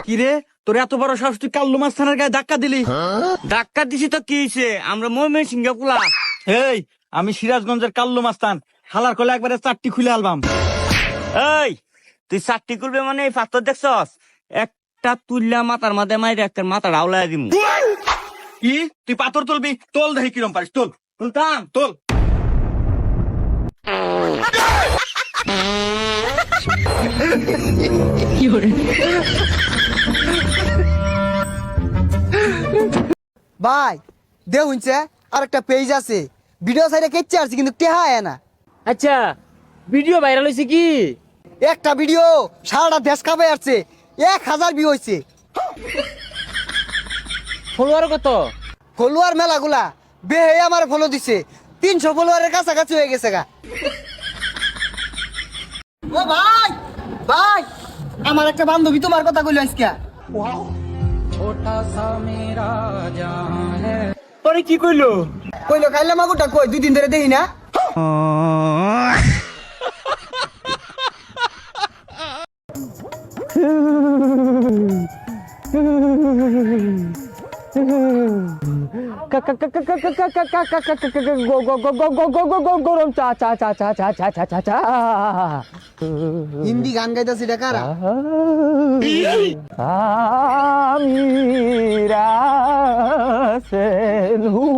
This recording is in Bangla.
কিরে তোর এত বড় সাহস, তুই কাল্লু মাস্তানের গায়ে ধাক্কা দিলি? ধাক্কা দিছি তো কি হয়েছে, আমরা ময়মন সিংহে পোলা। এই আমি সিরাজগঞ্জের কাল্লু মাস্তান, হালার কলে একবারে চারটি খুলে আলবাম। এই তুই চারটি করবে মানে এই পাথর দেখছস, একটা তুললা মাথার মাঝে মাইরে একটা মাথা রাউলাই দিমু। কি তুই পাথর তুলবি? তোল দেখি কিরম পারিস, তোল। শুনতাম তোল। ভাই দে শুনছে আর একটা পেজ আছে, ভিডিও সাইডে কেচে আসছে কিন্তু টেহা আয় না। আচ্ছা ভিডিও ভাইরাল হয়েছে কি? একটা ভিডিও সারাটা দেশ খাবে আসছে, 1000 ভিউ হয়েছে। ফলোয়ার কত? ফলোয়ার মেলাগুলা বেহে আমার ফলো দিছে, 300 ফলোয়ারের কাছাকাছি হয়ে গেছে গা। ও ভাই ভাই, আমার একটা বান্ধবী তোমার কথা কইলো আজকে। পরে কি কইলো? কইলো কাইলে মাগুটা কই, 2 দিন ধরে দেখি না। গরম চা চা চা চা চা চা চা চা চা। হিন্দি গান গাইতেছি এটা কারা? আমি রাসেল হুঁ।